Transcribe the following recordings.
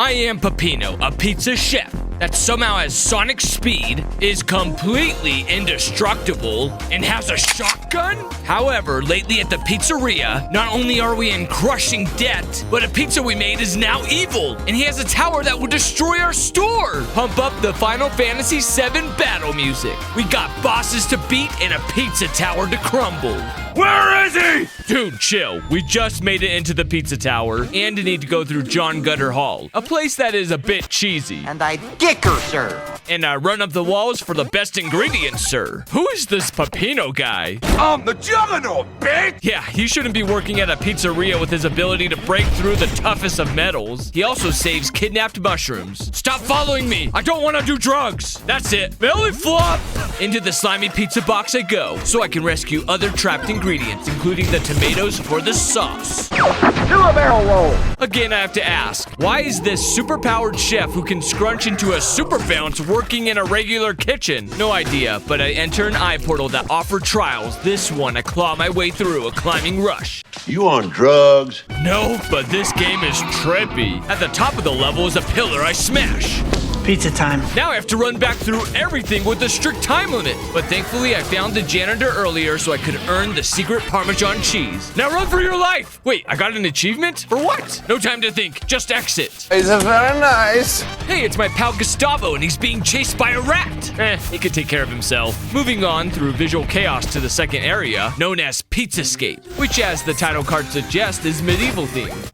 I am Peppino, a pizza chef that somehow has sonic speed, is completely indestructible, and has a shotgun? However, lately at the pizzeria, not only are we in crushing debt, but a pizza we made is now evil, and he has a tower that will destroy our store. Pump up the Final Fantasy VII battle music. We got bosses to beat and a pizza tower to crumble. Where is he? Dude, chill. We just made it into the pizza tower and need to go through John Gutter Hall, a place that is a bit cheesy. And I dicker, sir. And I run up the walls for the best ingredients, sir. Who is this Peppino guy? I'm the juggernaut, bitch! Yeah, he shouldn't be working at a pizzeria with his ability to break through the toughest of metals. He also saves kidnapped mushrooms. Stop following me! I don't want to do drugs! That's it. Belly flop! Into the slimy pizza box I go, so I can rescue other trapped ingredients, including the tomatoes for the sauce. Do a barrel roll. Again, I have to ask, why is this superpowered chef who can scrunch into a super bounce working in a regular kitchen? No idea, but I enter an eye portal that offered trials. This one, I claw my way through a climbing rush. You on drugs? No, but this game is trippy. At the top of the level is a pillar I smash. Pizza time. Now I have to run back through everything with a strict time limit. But thankfully, I found the janitor earlier so I could earn the secret Parmesan cheese. Now run for your life! Wait, I got an achievement? For what? No time to think, just exit. It's very nice. Hey, it's my pal Gustavo and he's being chased by a rat. He could take care of himself. Moving on through visual chaos to the second area, known as Pizzascape, which as the title card suggests is medieval themed.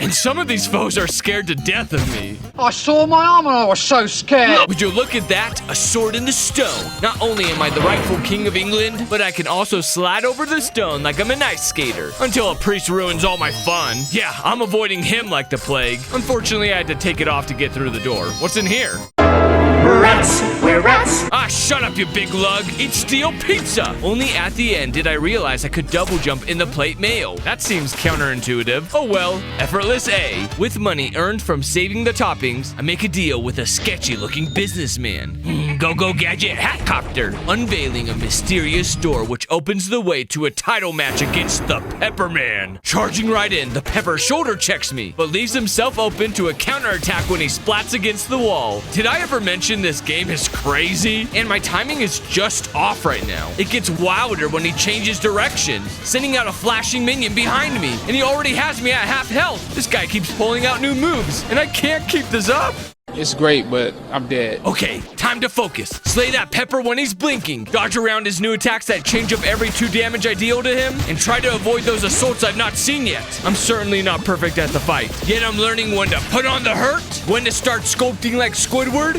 And some of these foes are scared to death of me. I saw my arm and I was so scared. Would you look at that? A sword in the stone. Not only am I the rightful king of England, but I can also slide over the stone like I'm an ice skater. Until a priest ruins all my fun. Yeah, I'm avoiding him like the plague. Unfortunately, I had to take it off to get through the door. What's in here? Rats, we're rats. Ah, shut up, you big lug. Eat steel pizza. Only at the end did I realize I could double jump in the plate mail. That seems counterintuitive. Oh well, effortless A. With money earned from saving the toppings, I make a deal with a sketchy-looking businessman. Go-Go Gadget Hatcopter, unveiling a mysterious door which opens the way to a title match against the Pepperman. Charging right in, the Pepper shoulder checks me, but leaves himself open to a counterattack when he splats against the wall. Did I ever mention this game is crazy? And my timing is just off right now. It gets wilder when he changes directions, sending out a flashing minion behind me, and he already has me at half health. This guy keeps pulling out new moves, and I can't keep this up. It's great, but I'm dead. Okay, time to focus. Slay that Pepper when he's blinking. Dodge around his new attacks that change up every 2 damage I deal to him. And try to avoid those assaults I've not seen yet. I'm certainly not perfect at the fight. Yet I'm learning when to put on the hurt. When to start sculpting like Squidward.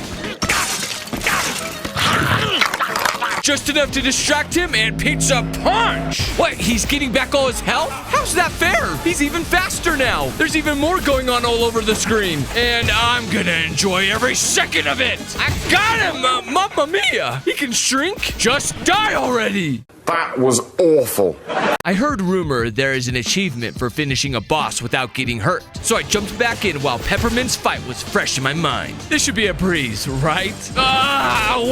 Just enough to distract him and pizza punch! What, he's getting back all his health? How's that fair? He's even faster now. There's even more going on all over the screen. And I'm gonna enjoy every second of it. I got him, Mamma Mia. He can shrink. Just die already. That was awful. I heard rumor there is an achievement for finishing a boss without getting hurt, so I jumped back in while Peppermin's fight was fresh in my mind. This should be a breeze, right?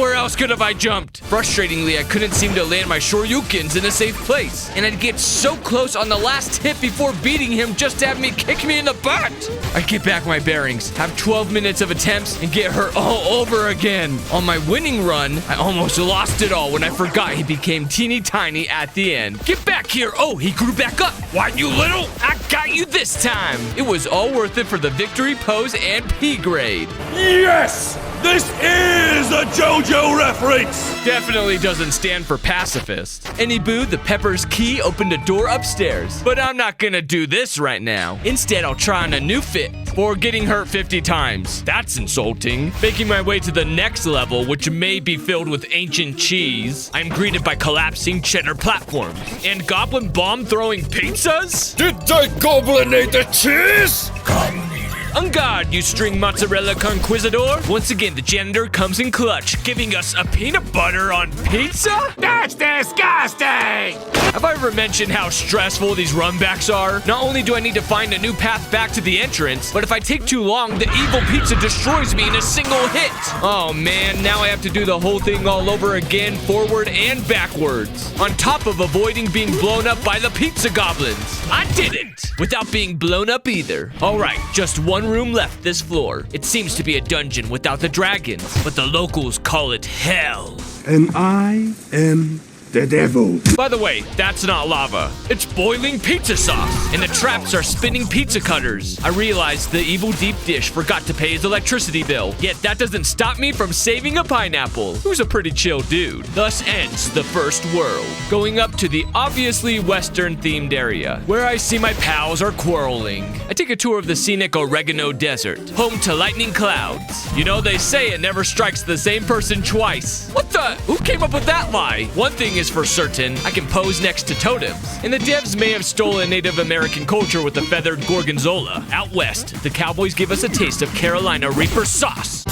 Where else could have I jumped? Frustratingly, I couldn't seem to land my Shoryukens in a safe place, and I'd get so close on the last hit before beating him just to have me kick me in the butt. I get back my bearings, have 12 minutes of attempts, and get hurt all over again. On my winning run, I almost lost it all when I forgot he became teeny tiny at the end. Get back here! Oh, he grew back up! Why, you little? I got you this time! It was all worth it for the victory pose and P grade. Yes! This is a JoJo reference! Definitely doesn't stand for pacifist. Anywho, the Pepper's key opened a door upstairs, but I'm not gonna do this right now. Instead, I'll try on a new fit for getting hurt 50 times. That's insulting. Making my way to the next level, which may be filled with ancient cheese, I'm greeted by collapsing cheddar platforms and goblin bomb throwing pizzas? Did they goblinate the cheese? Come On guard, you string mozzarella conquistador. Once again, the janitor comes in clutch, giving us a peanut butter on pizza? That's disgusting! Have I ever mentioned how stressful these runbacks are? Not only do I need to find a new path back to the entrance, but if I take too long, the evil pizza destroys me in a single hit. Oh man, now I have to do the whole thing all over again, forward and backwards. On top of avoiding being blown up by the pizza goblins. I did it! Without being blown up either. Alright, just one room left this floor. It seems to be a dungeon without the dragons, but the locals call it hell. And I am the devil. By the way, that's not lava. It's boiling pizza sauce, and the traps are spinning pizza cutters. I realized the evil deep dish forgot to pay his electricity bill, yet that doesn't stop me from saving a pineapple, who's a pretty chill dude. Thus ends the first world. Going up to the obviously Western-themed area, where I see my pals are quarreling. I take a tour of the scenic Oregano Desert, home to lightning clouds. You know, they say it never strikes the same person twice. What the? Who came up with that lie? One thing is for certain, I can pose next to totems. And the devs may have stolen Native American culture with the feathered gorgonzola. Out west, the Cowboys give us a taste of Carolina Reaper sauce.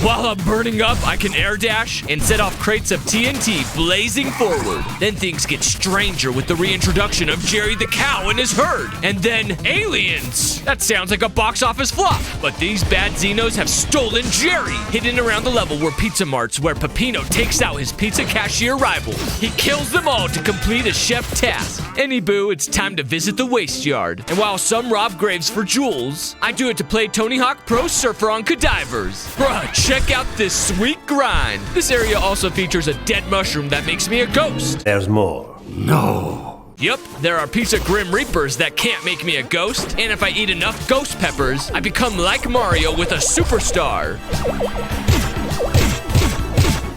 While I'm burning up, I can air dash and set off crates of TNT blazing forward. Then things get stranger with the reintroduction of Jerry the Cow and his herd. And then aliens! That sounds like a box office flop. But these bad Xenos have stolen Jerry, hidden around the level where Pizza Mart's where Peppino takes out his pizza cashier rival. He kills them all to complete a chef task. Anywho, it's time to visit the waste yard. And while some rob graves for jewels, I do it to play Tony Hawk Pro Surfer on cadavers. Bruh, check out this sweet grind. This area also features a dead mushroom that makes me a ghost. There's more. Yup, there are pizza Grim Reapers that can't make me a ghost, and if I eat enough ghost peppers, I become like Mario with a superstar.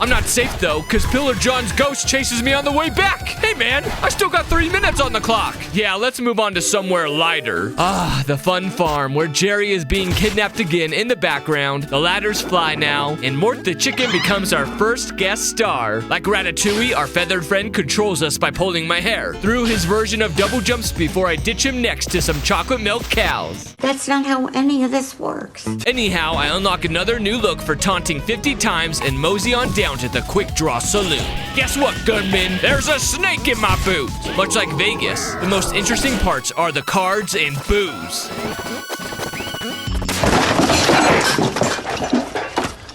I'm not safe though, cause Pillar John's ghost chases me on the way back. Hey man, I still got 3 minutes on the clock. Yeah, let's move on to somewhere lighter. Ah, the fun farm where Jerry is being kidnapped again in the background. The ladders fly now, and Mort the chicken becomes our first guest star. Like Ratatouille, our feathered friend controls us by pulling my hair through his version of double jumps before I ditch him next to some chocolate milk cows. That's not how any of this works. Anyhow, I unlock another new look for taunting 50 times and mosey on down to the Quick Draw Saloon. Guess what, gunman? There's a snake in my boot! Much like Vegas, the most interesting parts are the cards and booze.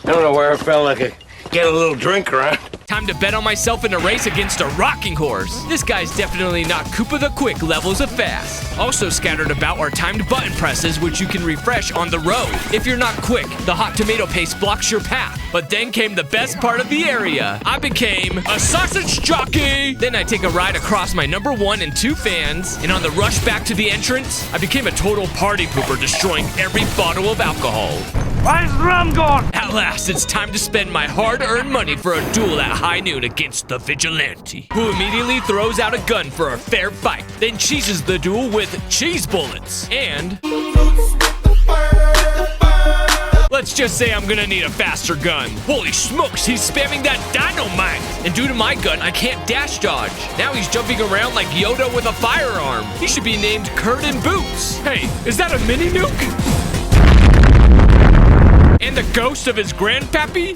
I don't know where I felt like I get a little drink around. Time to bet on myself in a race against a rocking horse. This guy's definitely not Koopa the Quick levels of fast. Also scattered about are timed button presses, which you can refresh on the road. If you're not quick, the hot tomato paste blocks your path. But then came the best part of the area. I became a sausage jockey! Then I take a ride across my number 1 and 2 fans, and on the rush back to the entrance, I became a total party pooper, destroying every bottle of alcohol. Where's the rum gone? At last, it's time to spend my hard-earned money for a duel at high noon against the vigilante, who immediately throws out a gun for a fair fight, then cheeses the duel with cheese bullets. And let's just say I'm gonna need a faster gun. Holy smokes, he's spamming that dynamite! And due to my gun, I can't dash dodge. Now he's jumping around like Yoda with a firearm. He should be named Curtin Boots. Hey, is that a mini nuke? And the ghost of his grandpappy?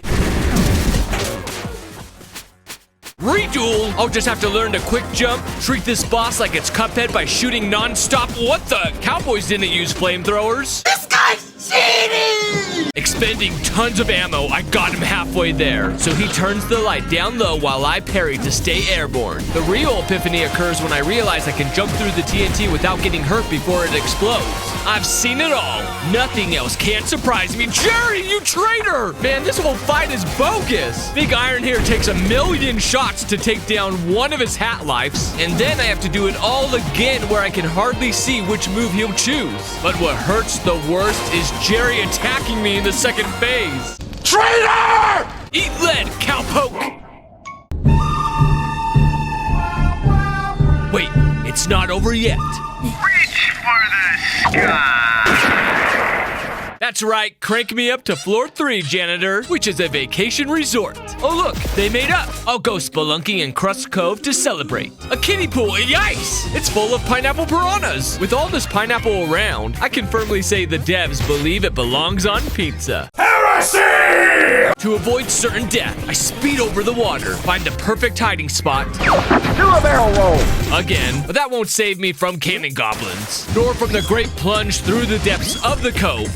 Reduel! I'll just have to learn to quick jump, treat this boss like it's Cuphead by shooting non-stop. What the? Cowboys didn't use flamethrowers. This guy's cheating! Expending tons of ammo, I got him halfway there. So he turns the light down low while I parry to stay airborne. The real epiphany occurs when I realize I can jump through the TNT without getting hurt before it explodes. I've seen it all. Nothing else can surprise me. Jerry, you traitor! Man, this whole fight is bogus. Big Iron here takes 1,000,000 shots to take down one of his hat lifes, and then I have to do it all again where I can hardly see which move he'll choose. But what hurts the worst is Jerry attacking me in the second phase. Traitor! Eat lead, cowpoke! Wait, it's not over yet. Reach for the sky! That's right, crank me up to floor 3, janitor, which is a vacation resort. Oh look, they made up. I'll go spelunking in Crust Cove to celebrate. A kiddie pool, yikes! It's full of pineapple piranhas. With all this pineapple around, I can firmly say the devs believe it belongs on pizza. Heresy! To avoid certain death, I speed over the water, find the perfect hiding spot. Do a barrel roll. Again, but that won't save me from cannon goblins, nor from the great plunge through the depths of the cove.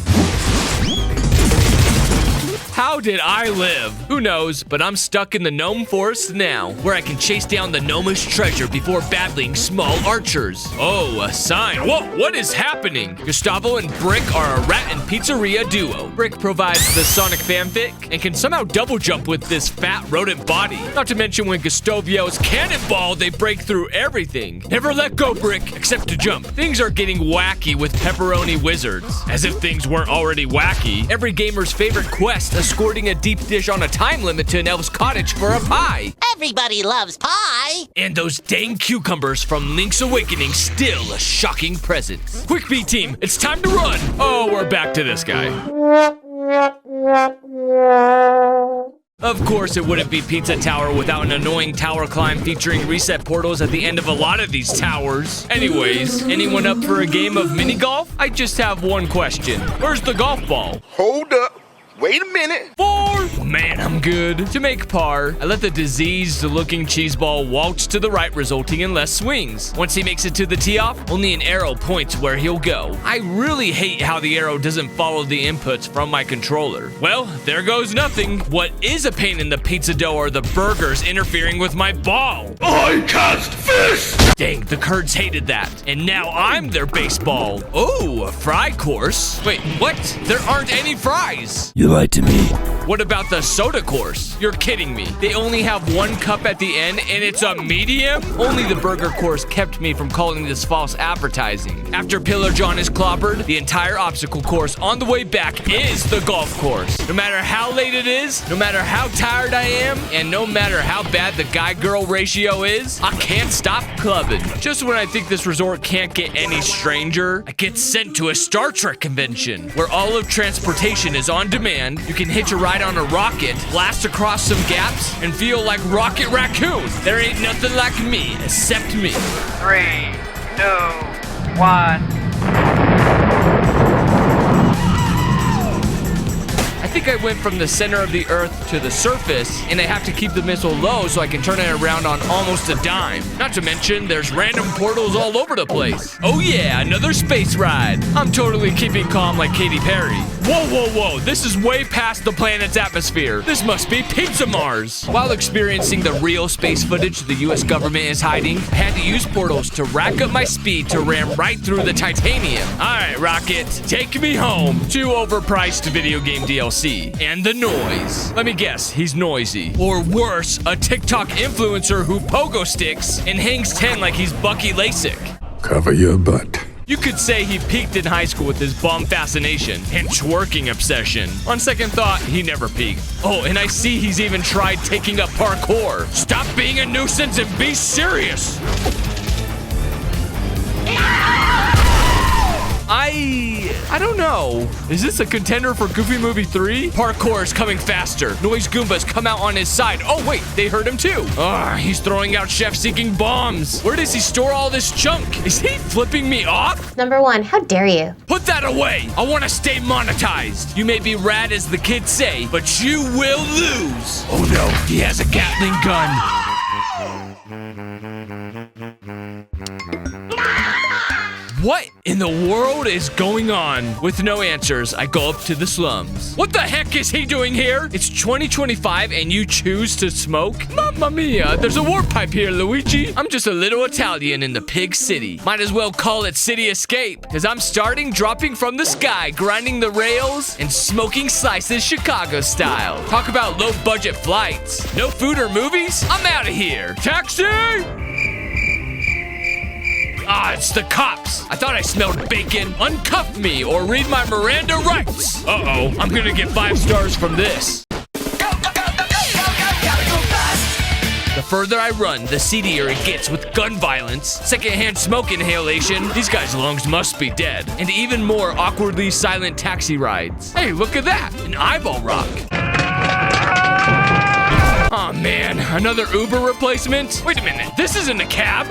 How did I live? Who knows, but I'm stuck in the gnome forest now, where I can chase down the gnomish treasure before battling small archers. Oh, a sign. Whoa, what is happening? Gustavo and Brick are a rat and pizzeria duo. Brick provides the Sonic fanfic and can somehow double jump with this fat rodent body. Not to mention when Gustavo yells cannonball, they break through everything. Never let go, Brick, except to jump. Things are getting wacky with pepperoni wizards. As if things weren't already wacky. Every gamer's favorite quest, escorting a deep dish on a time limit to an elf's cottage for a pie. Everybody loves pie. And those dang cucumbers from Link's Awakening, still a shocking presence. Quick B team, it's time to run. Oh, we're back to this guy. Of course, it wouldn't be Pizza Tower without an annoying tower climb featuring reset portals at the end of a lot of these towers. Anyways, anyone up for a game of mini golf? I just have one question. Where's the golf ball? Hold up. Wait a minute. 4! Man, I'm good. To make par, I let the diseased-looking cheese ball waltz to the right, resulting in less swings. Once he makes it to the tee-off, only an arrow points where he'll go. I really hate how the arrow doesn't follow the inputs from my controller. Well, there goes nothing. What is a pain in the pizza dough are the burgers interfering with my ball. I cast fist! Dang, the Kurds hated that. And now I'm their baseball. Oh, a fry course. Wait, what? There aren't any fries. You lied to me. What about the soda course? You're kidding me. They only have one cup at the end and it's a medium? Only the burger course kept me from calling this false advertising. After Pillar John is clobbered, the entire obstacle course on the way back is the golf course. No matter how late it is, no matter how tired I am, and no matter how bad the guy-girl ratio is, I can't stop clubbing. Just when I think this resort can't get any stranger, I get sent to a Star Trek convention where all of transportation is on demand. You can hitch a ride on a rocket, blast across some gaps, and feel like Rocket Raccoon. There ain't nothing like me except me. 3, 2, 1. I think I went from the center of the Earth to the surface, and I have to keep the missile low so I can turn it around on almost a dime. Not to mention, there's random portals all over the place. Oh yeah, another space ride. I'm totally keeping calm like Katy Perry. Whoa, whoa, whoa, this is way past the planet's atmosphere. This must be Pizza Mars. While experiencing the real space footage the US government is hiding, I had to use portals to rack up my speed to ram right through the titanium. All right, Rocket, take me home. 2 overpriced video game DLC. And the noise. Let me guess, he's noisy. Or worse, a TikTok influencer who pogo sticks and hangs 10 like he's Bucky Lasik. Cover your butt. You could say he peaked in high school with his bum fascination and twerking obsession. On second thought, he never peaked. Oh, and I see he's even tried taking up parkour. Stop being a nuisance and be serious. I don't know. Is this a contender for Goofy Movie 3? Parkour is coming faster. Noise Goombas come out on his side. Oh wait, they heard him too. He's throwing out chef-seeking bombs. Where does he store all this junk? Is he flipping me off? Number 1, how dare you? Put that away. I want to stay monetized. You may be rad as the kids say, but you will lose. Oh no, he has a Gatling gun. What in the world is going on? With no answers, I go up to the slums. What the heck is he doing here? It's 2025 and you choose to smoke? Mamma mia, there's a warp pipe here, Luigi. I'm just a little Italian in the pig city. Might as well call it City Escape, because I'm starting dropping from the sky, grinding the rails, and smoking slices Chicago style. Talk about low budget flights. No food or movies? I'm out of here. Taxi! It's the cops. I thought I smelled bacon. Uncuff me or read my Miranda rights. Uh-oh, I'm gonna get 5 stars from this. The further I run, the seedier it gets with gun violence, secondhand smoke inhalation, these guys' lungs must be dead, and even more awkwardly silent taxi rides. Hey, look at that, an eyeball rock. Oh man, another Uber replacement? Wait a minute, this isn't a cab.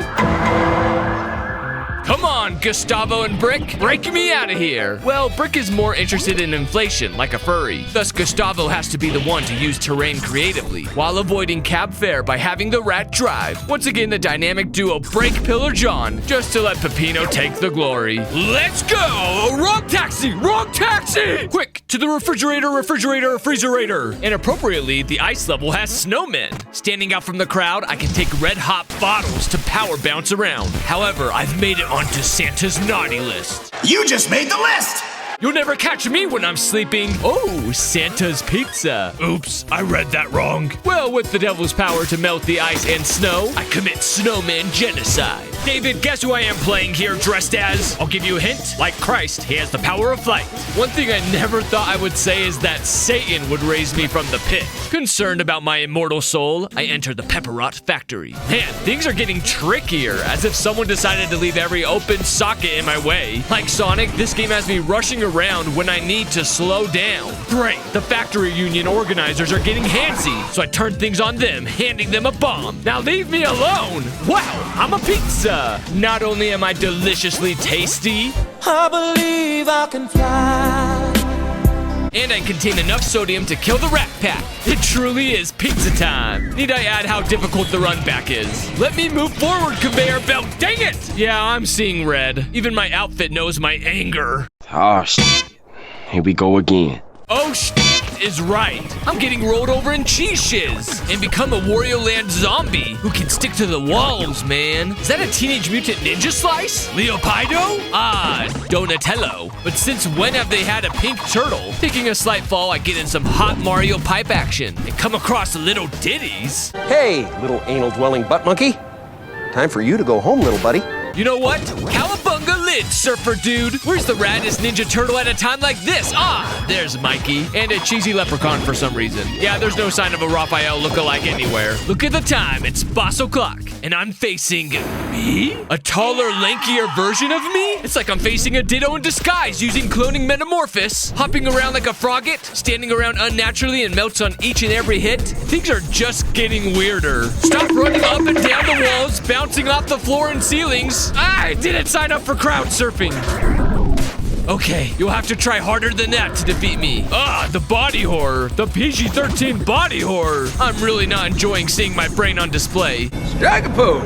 Come on, Gustavo and Brick, break me out of here. Well, Brick is more interested in inflation, like a furry. Thus, Gustavo has to be the one to use terrain creatively, while avoiding cab fare by having the rat drive. Once again, the dynamic duo Break Pillar John, just to let Peppino take the glory. Let's go! Wrong taxi! Wrong taxi! Quick, to the refrigerator, freezerator. And appropriately, the ice level has snowmen. Standing out from the crowd, I can take red hot bottles to power bounce around. However, I've made it onto Santa's naughty list. You just made the list! You'll never catch me when I'm sleeping. Oh, Santa's pizza. Oops, I read that wrong. Well, with the devil's power to melt the ice and snow, I commit snowman genocide. David, guess who I am playing here dressed as? I'll give you a hint. Like Christ, he has the power of flight. One thing I never thought I would say is that Satan would raise me from the pit. Concerned about my immortal soul, I enter the Pepperot factory. Man, things are getting trickier, as if someone decided to leave every open socket in my way. Like Sonic, this game has me rushing around when I need to slow down. Great, the factory union organizers are getting handsy, so I turn things on them, handing them a bomb. Now leave me alone. Wow, I'm a pizza. Not only am I deliciously tasty, I believe I can fly. And I contain enough sodium to kill the Rat Pack. It truly is pizza time. Need I add how difficult the run back is? Let me move forward, conveyor belt. Dang it! Yeah, I'm seeing red. Even my outfit knows my anger. Oh, shit. Here we go again. Oh, is right. I'm getting rolled over in cheese shiz and become a Wario Land zombie who can stick to the walls, man. Is that a Teenage Mutant Ninja Slice? Leopido? Ah, Donatello. But since when have they had a pink turtle? Taking a slight fall, I get in some hot Mario pipe action and come across little ditties. Hey, little anal-dwelling butt monkey. Time for you to go home, little buddy. You know what? Cowabunga lid, surfer dude. Where's the raddest Ninja Turtle at a time like this? Ah, there's Mikey. And a cheesy leprechaun for some reason. Yeah, there's no sign of a Raphael lookalike anywhere. Look at the time, it's boss o'clock. And I'm facing me? A taller, lankier version of me? It's like I'm facing a Ditto in disguise using cloning metamorphosis. Hopping around like a frogget, standing around unnaturally and melts on each and every hit. Things are just getting weirder. Stop running up and down the walls, bouncing off the floor and ceilings. I didn't sign up for crowd surfing. Okay, you'll have to try harder than that to defeat me. Ah, the body horror. The PG-13 body horror. I'm really not enjoying seeing my brain on display. Strike a pose.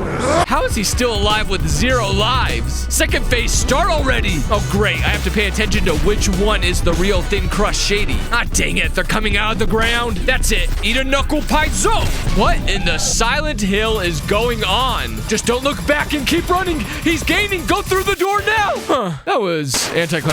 How is he still alive with 0 lives? Second phase, start already. Oh, great. I have to pay attention to which one is the real thin crust shady. Ah, dang it. They're coming out of the ground. That's it. Eat a knuckle pie zone. What in the Silent Hill is going on? Just don't look back and keep running. He's gaining. Go through the door now. Huh. That was anticlimactic.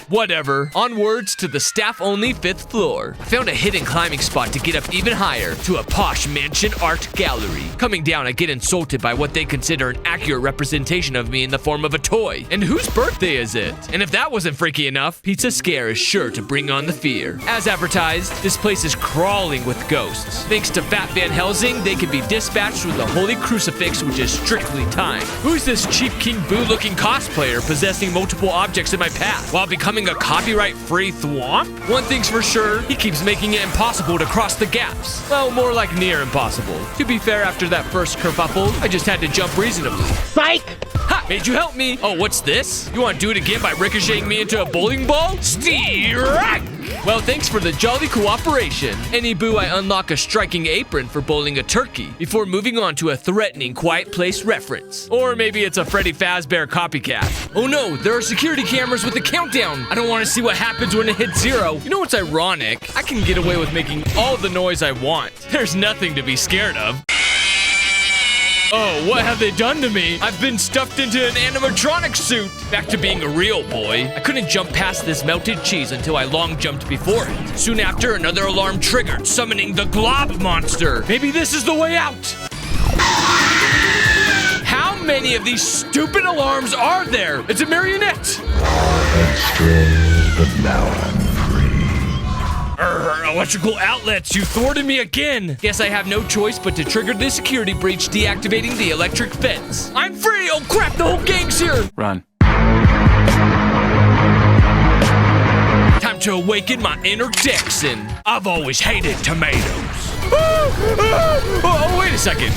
Whatever. Onwards to the staff-only 5th floor. I found a hidden climbing spot to get up even higher to a posh mansion art gallery. Coming down, I get insulted by what they consider an accurate representation of me in the form of a toy. And whose birthday is it? And if that wasn't freaky enough, Pizza Scare is sure to bring on the fear. As advertised, this place is crawling with ghosts. Thanks to Fat Van Helsing, they can be dispatched with a holy crucifix, which is strictly timed. Who's this cheap King Boo-looking cosplayer possessing multiple objects in my path while becoming a copyright-free thwomp? One thing's for sure, he keeps making it impossible to cross the gaps. Well, more like near impossible. To be fair, after that first kerfuffle, I just had to jump reasonably. Psych! Ha! Made you help me. Oh, what's this? You want to do it again by ricocheting me into a bowling ball? Steerack! Well, thanks for the jolly cooperation. Any boo, I unlock a striking apron for bowling a turkey before moving on to a threatening Quiet Place reference. Or maybe it's a Freddy Fazbear copycat. Oh no, there are security cameras with a countdown. I don't want to see what happens when it hits 0. You know what's ironic? I can get away with making all the noise I want. There's nothing to be scared of. Oh, what have they done to me? I've been stuffed into an animatronic suit. Back to being a real boy. I couldn't jump past this melted cheese until I long jumped before it. Soon after, another alarm triggered, summoning the Glob Monster. Maybe this is the way out. How many of these stupid alarms are there? It's a marionette. But now I'm Electrical outlets, you thwarted me again. Guess I have no choice but to trigger the security breach, deactivating the electric fence. I'm free! Oh crap, the whole gang's here! Run. Time to awaken my inner Texan. I've always hated tomatoes. Oh, wait a second.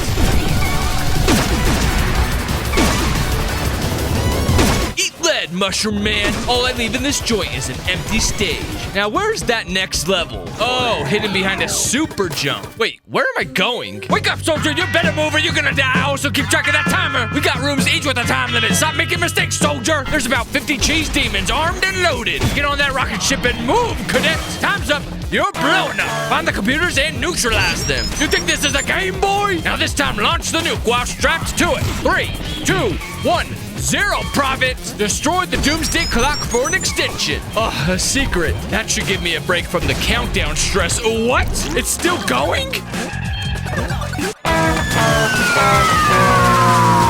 lead, Mushroom Man. All I leave in this joint is an empty stage. Now, where's that next level? Oh, hidden behind a super jump. Wait, where am I going? Wake up, soldier. You better move or you're gonna die. Also, keep track of that timer. We got rooms each with a time limit. Stop making mistakes, soldier. There's about 50 cheese demons armed and loaded. Get on that rocket ship and move, cadet. Time's up. You're blowing up. Find the computers and neutralize them. You think this is a Game Boy? Now this time launch the nuke while strapped to it. 3, 2, 1, 0, Prophet. Destroy the doomsday clock for an extension. Oh, a secret. That should give me a break from the countdown stress. What? It's still going?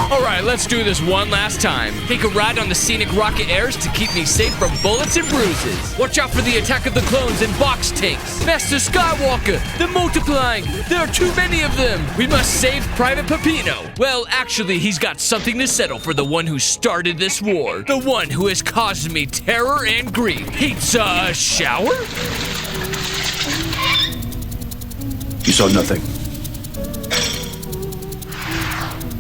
Alright, let's do this one last time. Take a ride on the scenic rocket airs to keep me safe from bullets and bruises. Watch out for the attack of the clones and box tanks. Master Skywalker, they're multiplying. There are too many of them. We must save Private Peppino. Well, actually, he's got something to settle for the one who started this war. The one who has caused me terror and grief. Pizza shower? You saw nothing.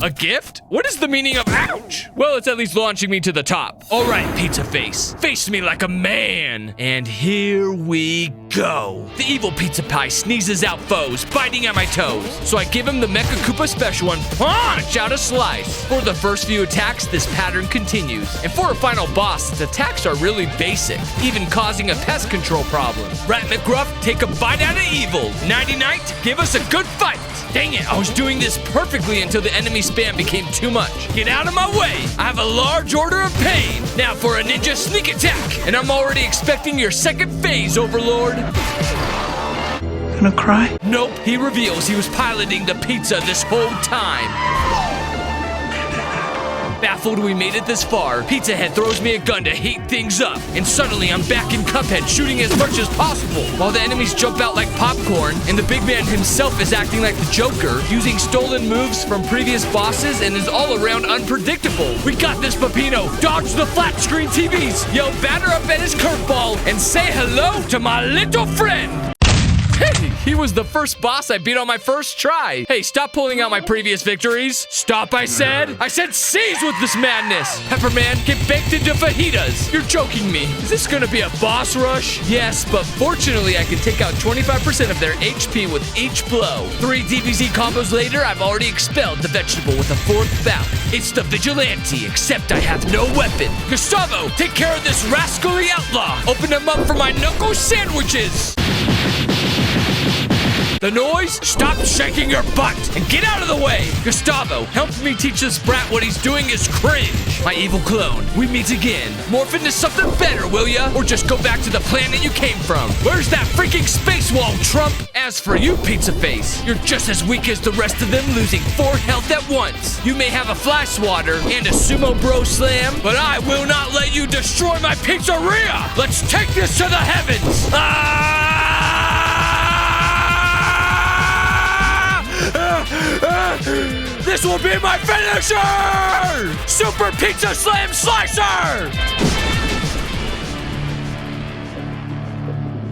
A gift? What is the meaning of ouch? Well, it's at least launching me to the top. All right, Pizza Face. Face me like a man. And here we go. The evil pizza pie sneezes out foes, biting at my toes. So I give him the Mecha Koopa special and punch out a slice. For the first few attacks, this pattern continues. And for a final boss, its attacks are really basic, even causing a pest control problem. Rat McGruff, take a bite out of evil. Nighty Night, give us a good fight. Dang it, I was doing this perfectly until the enemy spam became too much. Get out of my way. I have a large order of pain. Now for a ninja sneak attack. And I'm already expecting your second phase, Overlord. Gonna cry? Nope, he reveals he was piloting the pizza this whole time. Baffled we made it this far, Pizza Head throws me a gun to heat things up. And suddenly I'm back in Cuphead shooting as much as possible. While the enemies jump out like popcorn, and the big man himself is acting like the Joker, using stolen moves from previous bosses and is all around unpredictable. We got this, Peppino. Dodge the flat screen TVs. Yell batter up at his curveball and say hello to my little friend. Hey, he was the first boss I beat on my first try. Hey, stop pulling out my previous victories. Stop, I said. I said seize with this madness. Pepperman, get baked into fajitas. You're joking me. Is this gonna be a boss rush? Yes, but fortunately I can take out 25% of their HP with each blow. 3 DBZ combos later, I've already expelled the vegetable with a 4th bout. It's the Vigilante, except I have no weapon. Gustavo, take care of this rascally outlaw. Open him up for my knuckle sandwiches. The noise? Stop shaking your butt and get out of the way! Gustavo, help me teach this brat what he's doing is cringe. My evil clone, we meet again. Morph into something better, will ya? Or just go back to the planet you came from. Where's that freaking space wall, Trump? As for you, Pizza Face, you're just as weak as the rest of them, losing 4 health at once. You may have a fly swatter and a sumo bro slam, but I will not let you destroy my pizzeria! Let's take this to the heavens! This will be my finisher! Super Pizza Slam Slicer!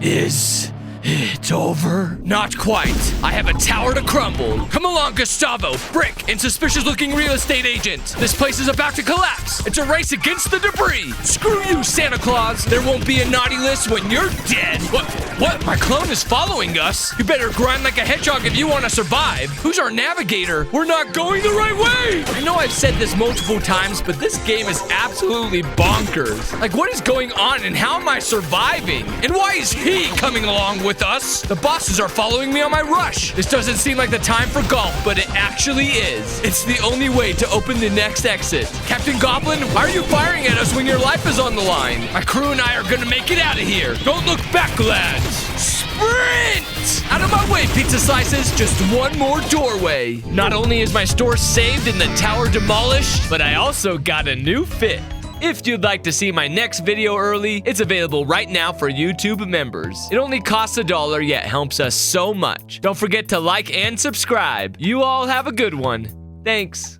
Is it over? Not quite. I have a tower to crumble. Come along, Gustavo, Brick, and suspicious-looking real estate agent. This place is about to collapse. It's a race against the debris. Screw you, Santa Claus. There won't be a naughty list when you're dead. What? My clone is following us? You better grind like a hedgehog if you want to survive. Who's our navigator? We're not going the right way. I know I've said this multiple times, but this game is absolutely bonkers. Like, what is going on and how am I surviving? And why is he coming along with us? The bosses are following me on my rush. This doesn't seem like the time for golf, but it actually is. It's the only way to open the next exit. Captain Goblin, why are you firing at us when your life is on the line? My crew and I are gonna make it out of here. Don't look back, lads. Sprint! Out of my way, pizza slices. Just one more doorway. Not only is my store saved and the tower demolished, but I also got a new fit. If you'd like to see my next video early, it's available right now for YouTube members. It only costs $1, yet helps us so much. Don't forget to like and subscribe. You all have a good one. Thanks.